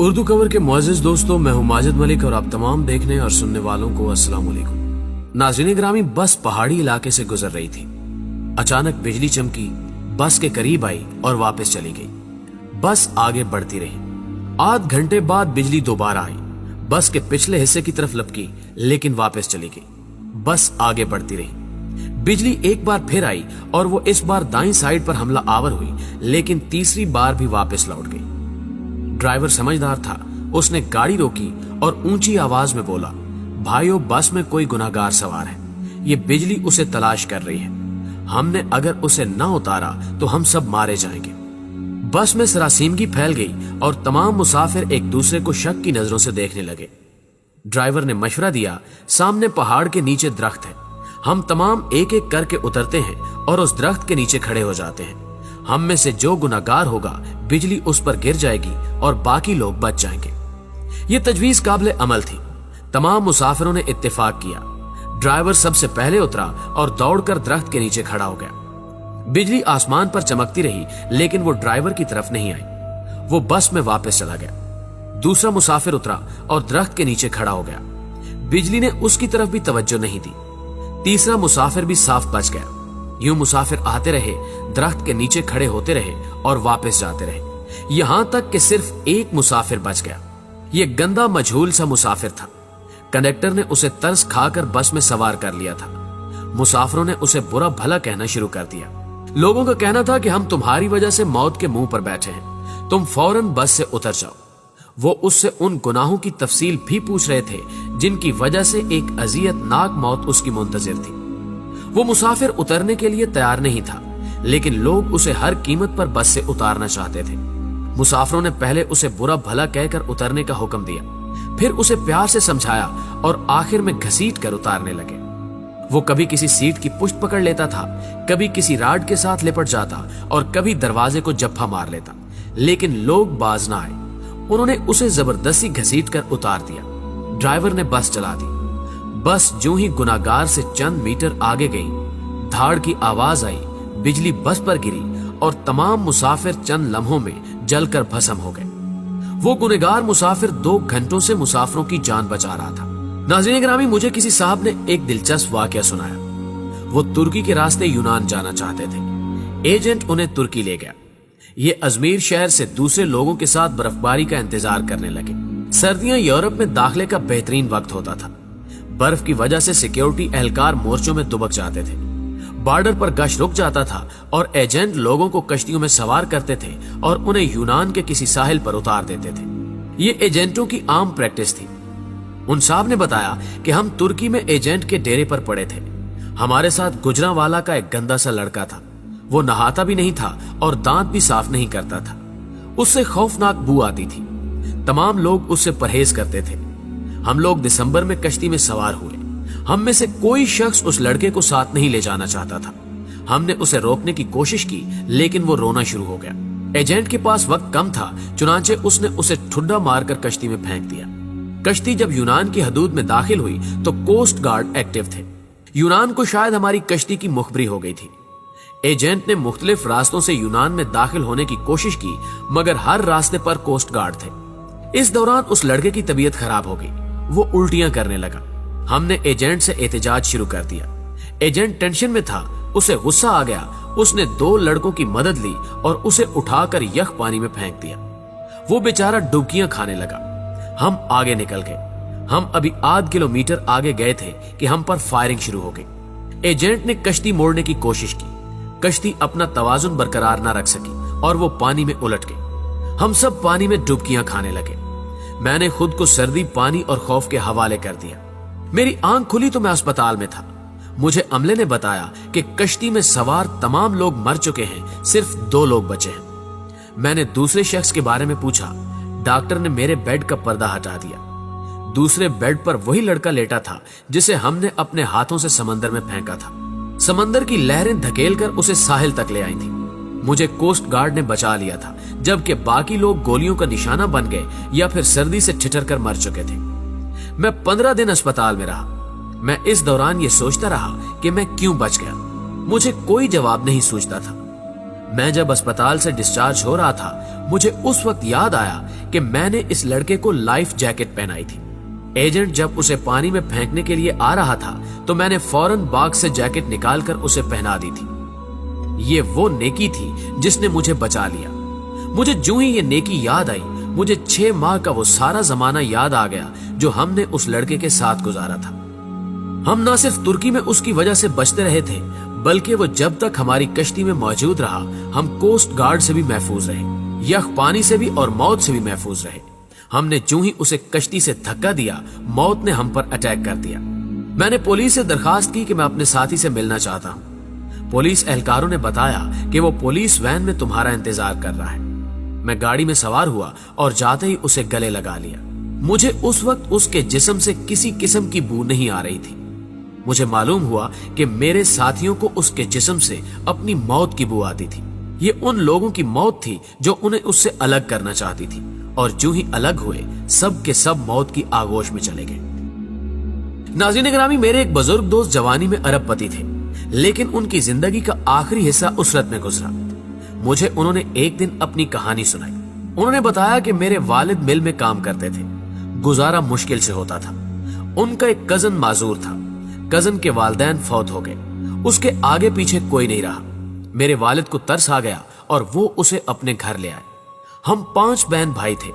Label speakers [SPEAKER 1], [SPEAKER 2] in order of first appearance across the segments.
[SPEAKER 1] Urdu cover के मुअज़्ज़िज़ दोस्तों, मैं हूं माजिद मलिक और आप तमाम देखने और सुनने वालों को अस्सलाम वालेकुम। नाज़रीन ग्रामी, बस पहाड़ी इलाके से गुजर रही थी। अचानक बिजली चमकी, बस के करीब आई और वापस चली गई। बस आगे बढ़ती रही। आध घंटे बाद बिजली दोबारा आई, बस के पिछले हिस्से की तरफ लपकी, लेकिन वापस चली गई। बस आगे बढ़ती रही। बिजली एक बार फिर आई और वो इस बार दाईं साइड पर हमला आवर हुई, लेकिन तीसरी बार भी वापस लौट गई। ड्राइवर समझदार था, उसने गाड़ी रोकी और ऊंची आवाज में बोला, भाइयों, बस में कोई गुनाहगार सवार है, ये बिजली उसे तलाश कर रही है। हमने अगर उसे न उतारा तो हम सब मारे जाएंगे। बस में सरासीमगी फैल गई और तमाम मुसाफिर एक दूसरे को शक की नजरों से देखने लगे। ड्राइवर ने मशवरा दिया, सामने पहाड़ के नीचे दरख्त है, हम तमाम एक एक करके उतरते हैं और उस दरख्त के नीचे खड़े हो जाते हैं। हम में से जो गुनाहगार होगा, बिजली उस पर गिर जाएगी और बाकी लोग बच जाएंगे। ये तजवीज काबिल अमल थी। तमाम मुसाफिरों ने इत्तेफाक किया। ड्राइवर सबसे पहले उतरा और दौड़कर दरख्त के नीचे खड़ा हो गया। बिजली आसमान पर चमकती रही, लेकिन वो ड्राइवर की तरफ नहीं आई। वो बस में वापस चला गया। दूसरा मुसाफिर उतरा और दरख्त के नीचे खड़ा हो गया। बिजली ने उसकी तरफ भी तवज्जो नहीं दी। तीसरा मुसाफिर भी साफ बच गया। यूं मुसाफिर आते रहे, दरख्त के नीचे खड़े होते रहे और वापस जाते रहे, यहां तक कि सिर्फ एक मुसाफिर बच गया। ये गंदा मजहूल सा मुसाफिर था। कंडक्टर ने उसे तरस खाकर बस में सवार कर लिया था। मुसाफिरों ने उसे बुरा भला कहना शुरू कर दिया। लोगों का कहना था कि हम तुम्हारी वजह से मौत के मुंह पर बैठे हैं, तुम फौरन बस से उतर जाओ। वो उससे उन गुनाहों की तफसील भी पूछ रहे थे जिनकी वजह से एक अजियतनाक मौत उसकी मुंतजिर थी। वो मुसाफिर उतरने के लिए तैयार नहीं था, लेकिन लोग उसे हर कीमत पर बस से उतारना चाहते थे। मुसाफिरों ने पहले उसे बुरा भला कहकर उतरने का हुक्म दिया, फिर उसे प्यार से समझाया और आखिर में घसीट कर उतारने लगे। वो कभी किसी सीट की पुष्ट पकड़ लेता था, कभी किसी राड के साथ लिपट जाता और कभी दरवाजे को जप्फा मार लेता, लेकिन लोग बाज ना आए। उन्होंने उसे जबरदस्ती घसीट कर उतार दिया। ड्राइवर ने बस चला दी। बस जो ही गुनाहगार से चंद मीटर आगे गई, धाड़ की आवाज आई, बिजली बस पर गिरी और तमाम मुसाफिर चंद लम्हों में जलकर भस्म हो गए। वो गुनहगार मुसाफिर 2 घंटों से मुसाफिरों की जान बचा रहा था। नाज़रीन ग्रामी, मुझे किसी साहब ने एक दिलचस्प वाकया सुनाया। वो तुर्की के रास्ते यूनान जाना चाहते थे। एजेंट उन्हें तुर्की ले गया। ये अजमेर शहर से दूसरे लोगों के साथ बर्फबारी का इंतजार करने लगे। सर्दियां यूरोप में दाखिले का बेहतरीन वक्त होता था। बर्फ की वजह से सिक्योरिटी एहलकार मोर्चों में दुबक जाते थे। बॉर्डर पर गश्त रुक जाता था और एजेंट लोगों को कश्तियों में सवार करते थे और उन्हें यूनान के किसी साहिल पर उतार देते थे। ये एजेंटों की आम प्रैक्टिस थी। उन साहब ने बताया कि हम तुर्की में एजेंट के डेरे पर पड़े थे। हमारे साथ गुजरांवाला का एक गंदा सा लड़का था। वो नहाता भी नहीं था और दांत भी साफ नहीं करता था। उससे खौफनाक बू आती थी। तमाम लोग उससे परहेज करते थे। हम लोग दिसंबर में कश्ती में सवार हुए। हम में से कोई शख्स उस लड़के को साथ नहीं ले जाना चाहता था। हमने उसे रोकने की कोशिश की, लेकिन वो रोना शुरू हो गया। एजेंट के पास वक्त कम था, चुनांचे उसने उसे ठुड्डा मारकर कश्ती में फेंक दिया। कश्ती जब यूनान की हदूद में दाखिल हुई तो कोस्ट गार्ड एक्टिव थे। यूनान को शायद हमारी कश्ती की मुखबरी हो गई थी। एजेंट ने मुख्तलिफ रास्तों से यूनान में दाखिल होने की कोशिश की, मगर हर रास्ते पर कोस्ट गार्ड थे। इस दौरान उस लड़के की तबीयत खराब हो गई। वो उल्टियां करने लगा। हमने एजेंट से एहतजाज शुरू कर दिया। एजेंट टेंशन में था, उसे गुस्सा आ गया। उसने 2 लड़कों की मदद ली और उसे उठाकर यख पानी में फेंक दिया। वो बेचारा डुबकियां खाने लगा। हम आगे निकल गए। हम अभी आध किलोमीटर आगे गए थे कि हम पर फायरिंग शुरू हो गई। एजेंट ने कश्ती मोड़ने की कोशिश की। कश्ती अपना तवाजुन बरकरार न रख सकी और वो पानी में उलट गई। हम सब पानी में डुबकियां खाने लगे। मैंने खुद को सर्दी, पानी और खौफ के हवाले कर दिया। मेरी आंख खुली तो मैं अस्पताल में था। मुझे अमले ने बताया कि कश्ती में सवार तमाम लोग मर चुके हैं, सिर्फ 2 लोग बचे हैं। मैंने दूसरे शख्स के बारे में पूछा। डॉक्टर ने मेरे बेड का पर्दा हटा दिया। दूसरे बेड पर वही लड़का लेटा था जिसे हमने अपने हाथों से समंदर में फेंका था। समंदर की लहरें धकेलकर उसे साहिल तक ले आई थी। मुझे कोस्ट गार्ड ने बचा लिया था, जबकि बाकी लोग गोलियों का निशाना बन गए या फिर सर्दी से ठिठर कर मर चुके थे। मैं 15 दिन अस्पताल में रहा। मैं इस दौरान ये सोचता रहा कि मैं क्यों बच गया। मुझे कोई जवाब नहीं सूझता था। मैं जब अस्पताल से डिस्चार्ज हो रहा था, मुझे उस वक्त याद आया कि मैंने इस लड़के को लाइफ जैकेट पहनाई थी। एजेंट जब उसे पानी में फेंकने के लिए आ रहा था तो मैंने फौरन बाग से जैकेट निकालकर उसे पहना दी थी। ये वो नेकी थी जिसने मुझे बचा लिया। मुझे जो ही ये नेकी याद आई, मुझे 6 माह का वो सारा जमाना याद आ गया जो हमने उस लड़के के साथ गुजारा था। हम न सिर्फ तुर्की में उसकी वजह से बचते रहे थे, बल्कि वो जब तक हमारी कश्ती में मौजूद रहा, हम कोस्ट गार्ड से भी महफूज रहे, यख पानी से भी और मौत से भी महफूज रहे। हमने जो ही उसे कश्ती से धक्का दिया, मौत ने हम पर अटैक कर दिया। मैंने पुलिस से दरखास्त की कि मैं अपने साथी से मिलना चाहता हूँ। पुलिस एहलकारों ने बताया कि वो पुलिस वैन में तुम्हारा इंतजार कर रहा है। मैं गाड़ी में सवार हुआ और जाते ही उसे गले लगा लिया। मुझे उस वक्त उसके जिस्म से किसी किस्म की बू नहीं आ रही थी। मुझे मालूम हुआ कि मेरे साथियों को उसके जिस्म से अपनी मौत की बू आती थी। ये उन लोगों की मौत थी जो उन्हें उससे अलग करना चाहती थी, और जो ही अलग हुए सब के सब मौत की आगोश में चले गए। नाज़रीन ग्रामी, मेरे एक बुजुर्ग दोस्त जवानी में अरबपति थे, लेकिन उनकी जिंदगी का आखिरी हिस्सा उसरत में गुजरा। मुझे उन्होंने एक दिन अपनी कहानी सुनाई। उन्होंने बताया कि मेरे वालिद मिल में काम करते थे, गुजारा मुश्किल से होता था। उनका एक कजन माजूर था। कजन के वालिदैन फौत हो गए, उसके आगे पीछे कोई नहीं रहा। मेरे वालिद को तरस आ गया और वो उसे अपने घर ले आए। हम 5 बहन भाई थे।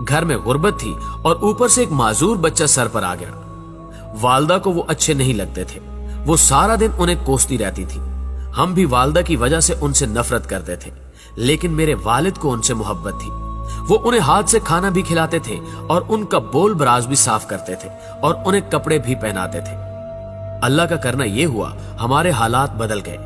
[SPEAKER 1] घर में गुर्बत थी और ऊपर से एक माजूर बच्चा सर पर आ गया। वालदा को वो अच्छे नहीं लगते थे। वो सारा दिन उन्हें कोसती रहती थी। हम भी वालदा की वजह से उनसे नफरत करते थे, लेकिन मेरे वालिद को उनसे मोहब्बत थी। वो उन्हें हाथ से खाना भी खिलाते थे और उनका बोल बराज भी साफ करते थे और उन्हें कपड़े भी पहनाते थे। अल्लाह का करना यह हुआ, हमारे हालात बदल गए।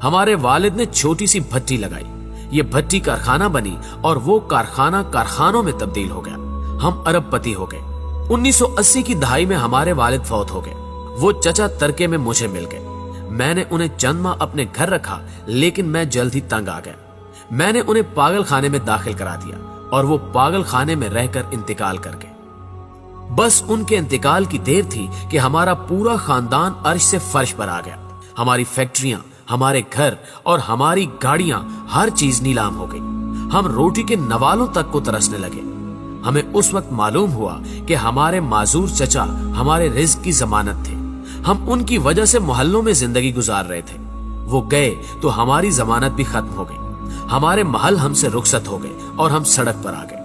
[SPEAKER 1] हमारे वालिद ने छोटी सी भट्टी लगाई। ये भट्टी कारखाना बनी और वो कारखाना कारखानों में तब्दील हो गया। हम अरबपति हो गए। 1980 की दहाई में हमारे वालिद फौत हो गए। वो चचा तरके में मुझे मिल गए। मैंने उन्हें चंद माह अपने घर रखा, लेकिन मैं जल्द ही तंग आ गया। मैंने उन्हें पागल खाने में दाखिल करा दिया और वो पागल खाने में रहकर इंतकाल कर गए। बस उनके इंतकाल की देर थी कि हमारा पूरा खानदान अर्श से फर्श पर आ गया। हमारी फैक्ट्रियां, हमारे घर और हमारी गाड़ियां, हर चीज नीलाम हो गई। हम रोटी के नवालों तक को तरसने लगे। हमें उस वक्त मालूम हुआ कि हमारे माजूर चचा हमारे रिज्क की जमानत थे। हम उनकी वजह से मोहल्लों में जिंदगी गुजार रहे थे। वो गए तो हमारी जमानत भी खत्म हो गई। हमारे महल हमसे रुखसत हो गए और हम सड़क पर आ गए।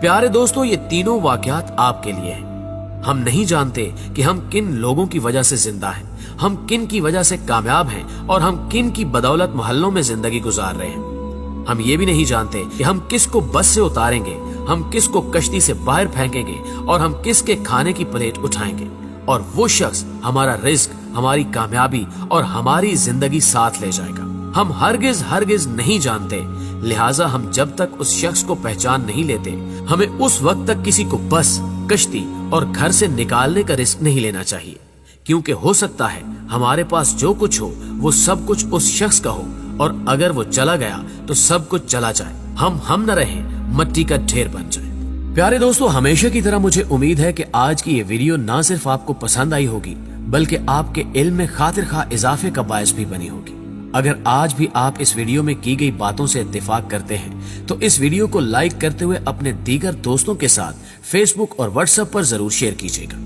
[SPEAKER 1] प्यारे दोस्तों, ये तीनों वाकयात आपके लिए हैं। हम नहीं जानते कि हम किन लोगों की वजह से जिंदा हैं, हम किन की वजह से कामयाब हैं और हम किन की बदौलत मोहल्लों में जिंदगी गुजार रहे हैं। हम ये भी नहीं जानते कि हम किसको बस से उतारेंगे, हम किसको कश्ती से बाहर फेंकेंगे और हम किसके खाने की प्लेट उठाएंगे, और वो शख्स हमारा रिस्क, हमारी कामयाबी और हमारी जिंदगी साथ ले जाएगा। हम हरगिज नहीं जानते, लिहाजा हम जब तक उस शख्स को पहचान नहीं लेते, हमें उस वक्त तक किसी को बस, कश्ती और घर से निकालने का रिस्क नहीं लेना चाहिए, क्योंकि हो सकता है हमारे पास जो कुछ हो वो सब कुछ उस शख्स का हो, और अगर वो चला गया तो सब कुछ चला जाए, हम न रहे, मट्टी का ढेर बन जाए। प्यारे दोस्तों, हमेशा की तरह मुझे उम्मीद है कि आज की ये वीडियो ना सिर्फ आपको पसंद आई होगी, बल्कि आपके इल्म में खातिर खा इजाफे का बायस भी बनी होगी। अगर आज भी आप इस वीडियो में की गई बातों से इत्तेफाक करते हैं तो इस वीडियो को लाइक करते हुए अपने दीगर दोस्तों के साथ फेसबुक और व्हाट्सएप पर जरूर शेयर कीजिएगा।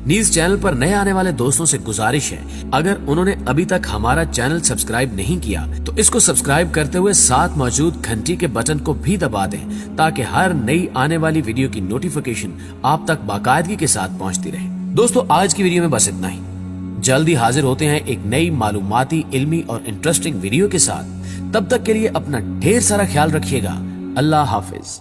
[SPEAKER 1] न्यूज चैनल पर नए आने वाले दोस्तों से गुजारिश है, अगर उन्होंने अभी तक हमारा चैनल सब्सक्राइब नहीं किया तो इसको सब्सक्राइब करते हुए साथ मौजूद घंटी के बटन को भी दबा दें, ताकि हर नई आने वाली वीडियो की नोटिफिकेशन आप तक बाकायदगी के साथ पहुंचती रहे। दोस्तों, आज की वीडियो में बस इतना ही। जल्दी हाजिर होते हैं एक नई मालूमाती, इल्मी और इंटरेस्टिंग वीडियो के साथ। तब तक के लिए अपना ढेर सारा ख्याल रखिएगा। अल्लाह हाफिज।